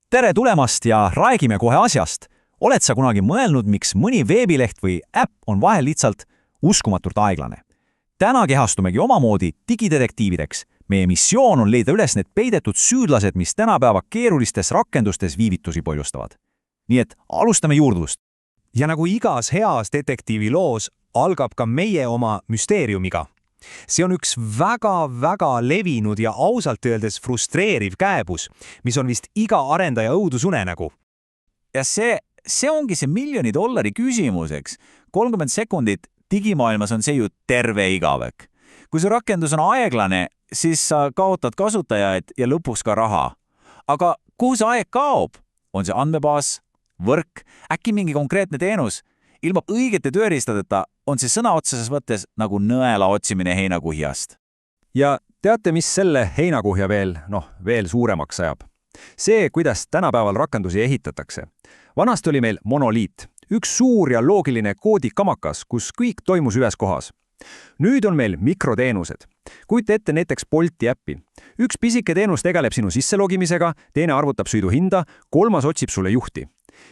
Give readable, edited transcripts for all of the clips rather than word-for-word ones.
Tere tulemast ja räägime kohe asjast. Oled sa kunagi mõelnud, miks mõni veebileht või äpp on vahel lihtsalt uskumatult aeglane? Täna kehastumegi omamoodi digidetektiivideks. Meie missioon on leida üles need peidetud süüdlased, mis tänapäeva keerulistes rakendustes viivitusi põhjustavad. Nii et alustame juurdlust. Ja nagu igas heas detektiivi loos, algab ka meie oma müsteeriumiga. See on üks väga levinud ja ausalt öeldes frustreeriv käebus, mis on vist iga arendaja õudusunenägu. Ja see ongi see $1 000 000 küsimuseks. 30 sekundit digimaailmas on see ju terve igavik. Kui see rakendus on aeglane, siis sa kaotad kasutajaid ja lõpuks ka raha. Aga kuhu see aeg kaob? On see andmebaas, võrk, äkki mingi konkreetne teenus? Ilma õigete tööriistadeta on see sõna otseses võttes nagu nõela otsimine heinakuhjast. Ja teate, mis selle heinakuhja veel suuremaks ajab? See, kuidas tänapäeval rakendusi ehitatakse. Vanasti oli meil monoliit, üks suur ja loogiline koodikamakas, kus kõik toimus ühes kohas. Nüüd on meil mikroteenused. Kujuta ette näiteks Bolti äppi. Üks pisike teenus tegeleb sinu sisselogimisega, teine arvutab sõidu hinda, kolmas otsib sulle juhti.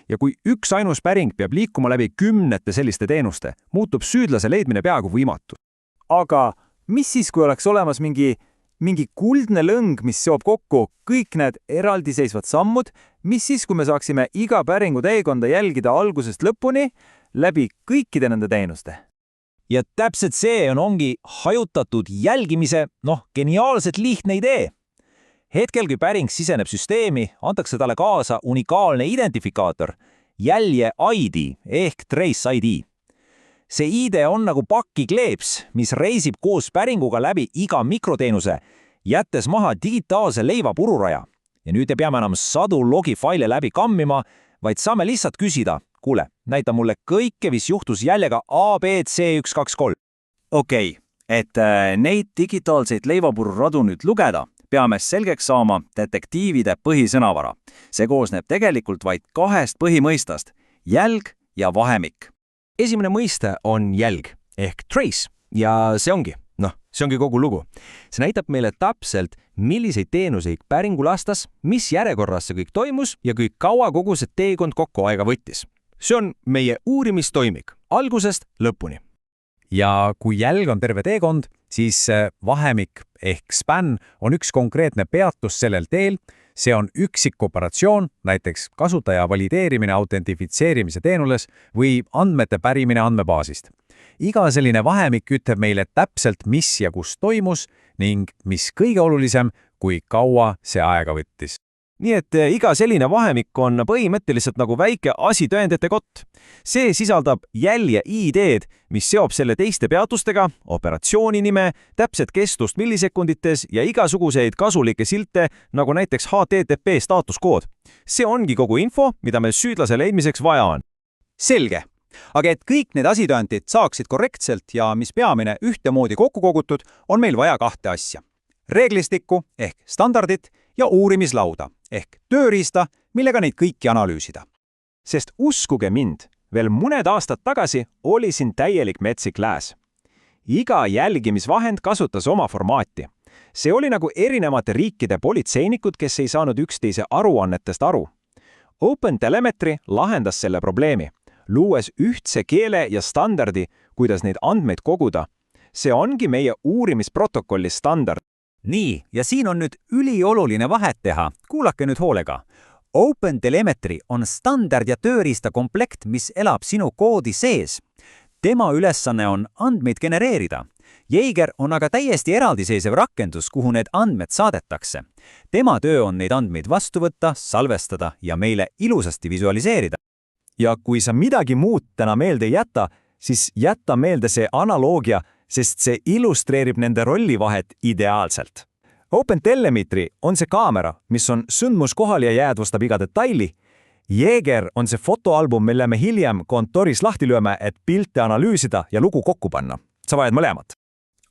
Ja kui üks ainus päring peab liikuma läbi 10 selliste teenuste, muutub süüdlase leidmine peaaegu võimatu. Aga mis siis, kui oleks olemas mingi kuldne lõng, mis seob kokku kõik need eraldiseisvad sammud, mis siis, kui me saaksime iga päringu teekonda jälgida algusest lõpuni läbi kõikide nende teenuste? Ja täpselt see ongi hajutatud jälgimise, geniaalselt lihtne idee. Hetkel, kui päring siseneb süsteemi, antakse talle kaasa unikaalne identifikaator, jälje ID ehk Trace ID. See ID on nagu pakikleeps, mis reisib koos päringuga läbi iga mikroteenuse, jättes maha digitaalse leivapururaja. Ja nüüd ei peame enam sadu logifaile läbi kammima, vaid saame lihtsalt küsida, kuule, näita mulle kõike, mis juhtus jäljega ABC123. Okei, et neid digitaalseid leivapururadu nüüd lugeda, peame selgeks saama detektiivide põhisõnavara. See koosneb tegelikult vaid 2 põhimõistast, jälg ja vahemik. Esimene mõiste on jälg ehk trace ja see ongi kogu lugu. See näitab meile täpselt, milliseid teenuseid päringu lastas, mis järjekorras see kõik toimus ja kui kaua kogu see teekond kokku aega võttis. See on meie uurimistoimik algusest lõpuni. Ja kui jälg on terve teekond, siis vahemik ehk span on üks konkreetne peatus sellel teel. See on üksik operatsioon, näiteks kasutaja valideerimine autentifitseerimise teenules või andmete pärimine andmebaasist. Iga selline vahemik ütleb meile täpselt, mis ja kus toimus ning mis kõige olulisem, kui kaua see aega võttis. Nii et iga selline vahemik on põhimõtteliselt nagu väike asitõendite kott. See sisaldab jälje ID-d, mis seob selle teiste peatustega, operatsiooni nime, täpset kestust millisekundites ja igasuguseid kasulikke silte, nagu näiteks HTTP staatuskood. See ongi kogu info, mida meil süüdlase leidmiseks vaja on. Selge. Aga et kõik need asitõendid saaksid korrektselt ja mis peamine ühtemoodi kokku kogutud, on meil vaja 2 asja. Reeglistikku ehk standardit ja uurimislauda ehk tööriista, millega neid kõiki analüüsida. Sest uskuge mind, veel mõned aastad tagasi oli siin täielik metsik lääs. Iga jälgimisvahend kasutas oma formaati. See oli nagu erinevate riikide politseinikud, kes ei saanud üksteise aruannetest aru. OpenTelemetry lahendas selle probleemi, luues ühtse keele ja standardi, kuidas neid andmeid koguda. See ongi meie uurimisprotokolli standard. Nii, ja siin on nüüd ülioluline vahet teha. Kuulake nüüd hoolega. OpenTelemetry on standard ja tööriista komplekt, mis elab sinu koodi sees. Tema ülesanne on andmeid genereerida. Jaeger on aga täiesti eraldiseisev rakendus, kuhu need andmed saadetakse. Tema töö on neid andmeid vastu võtta, salvestada ja meile ilusasti visualiseerida. Ja kui sa midagi muud täna meelde ei jäta, siis jätta meelde see analoogia, sest see illustreerib nende rollivahet ideaalselt. OpenTelemetry on see kaamera, mis on sündmuskohal ja jäädvustab iga detaili. Jaeger on see fotoalbum, mille me hiljem kontoris lahti lööme, et pilte analüüsida ja lugu kokku panna. Sa vajad mõlemat.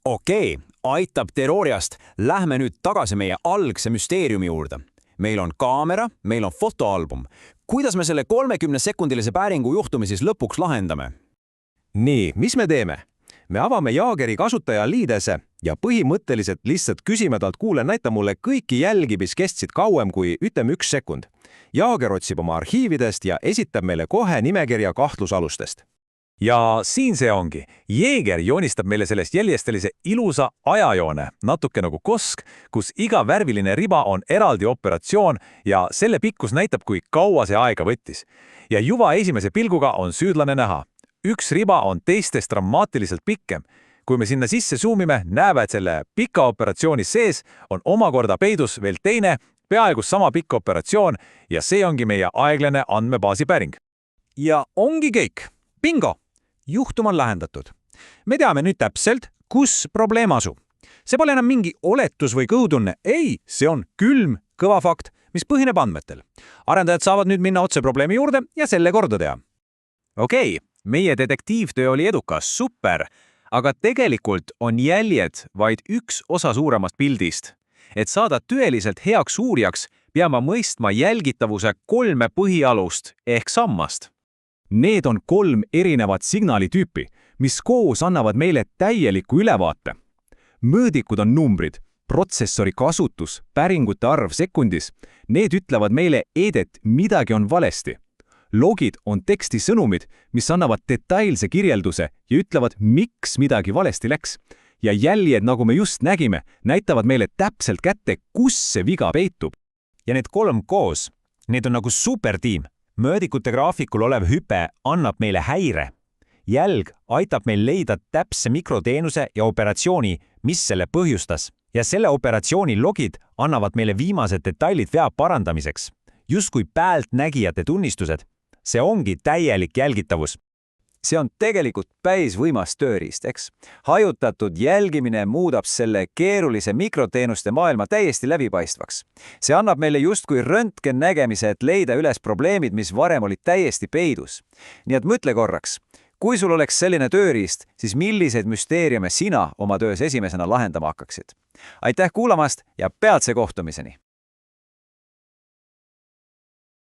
Okei, aitab teooriast. Lähme nüüd tagasi meie algse müsteeriumi juurde. Meil on kaamera, meil on fotoalbum. Kuidas me selle 30-sekundilise päringu juhtumi siis lõpuks lahendame? Nii, mis me teeme? Me avame Jaegeri kasutaja liidese ja põhimõtteliselt lihtsalt küsime talt, kuule, näita mulle kõiki jälgi, mis kestsid kauem kui 1 sekund. Jaager otsib oma arhiividest ja esitab meile kohe nimekirja kahtlusalustest. Ja siin see ongi. Jeeger joonistab meile sellest jäljest sellise ilusa ajajoone, natuke nagu kosk, kus iga värviline riba on eraldi operatsioon ja selle pikkus näitab, kui kaua see aega võttis. Ja juba esimese pilguga on süüdlane näha. Üks riba on teistest dramaatiliselt pikem. Kui me sinna sisse zoomime, näeme, et selle pika operatsiooni sees on omakorda peidus veel teine, peaaegu sama pikk operatsioon ja see ongi meie aeglane andmebaasi päring. Ja ongi kõik. Bingo! Juhtum on lahendatud. Me teame nüüd täpselt, kus probleem asub. See pole enam mingi oletus või kõhutunne. Ei, see on külm, kõva fakt, mis põhineb andmetel. Arendajad saavad nüüd minna otse probleemi juurde ja selle korda teha. Okei, meie detektiivtöö oli edukas, super, aga tegelikult on jäljed vaid üks osa suuremast pildist. Et saada tõeliselt heaks uurijaks, peame mõistma jälgitavuse 3 põhialust ehk sammast. Need on 3 erinevat signalitüüpi, mis koos annavad meile täieliku ülevaate. Mõõdikud on numbrid, protsessori kasutus, päringute arv sekundis. Need ütlevad meile, et midagi on valesti. Logid on tekstisõnumid, mis annavad detailse kirjelduse ja ütlevad, miks midagi valesti läks. Ja jäljed, nagu me just nägime, näitavad meile täpselt kätte, kus see viga peitub. Ja need 3 koos, need on nagu supertiim. Mõõdikute graafikul olev hüpe annab meile häire. Jälg aitab meil leida täpse mikroteenuse ja operatsiooni, mis selle põhjustas. Ja selle operatsiooni logid annavad meile viimased detailid vea parandamiseks. Justkui päältnägijate tunnistused. See ongi täielik jälgitavus. See on tegelikult päis võimas tööriist, eks? Hajutatud jälgimine muudab selle keerulise mikroteenuste maailma täiesti läbipaistvaks. See annab meile justkui röntgen nägemise, et leida üles probleemid, mis varem olid täiesti peidus. Nii et mõtle korraks, kui sul oleks selline tööriist, siis milliseid müsteeriume sina oma töös esimesena lahendama hakkaksid? Aitäh kuulamast ja peatse kohtumiseni!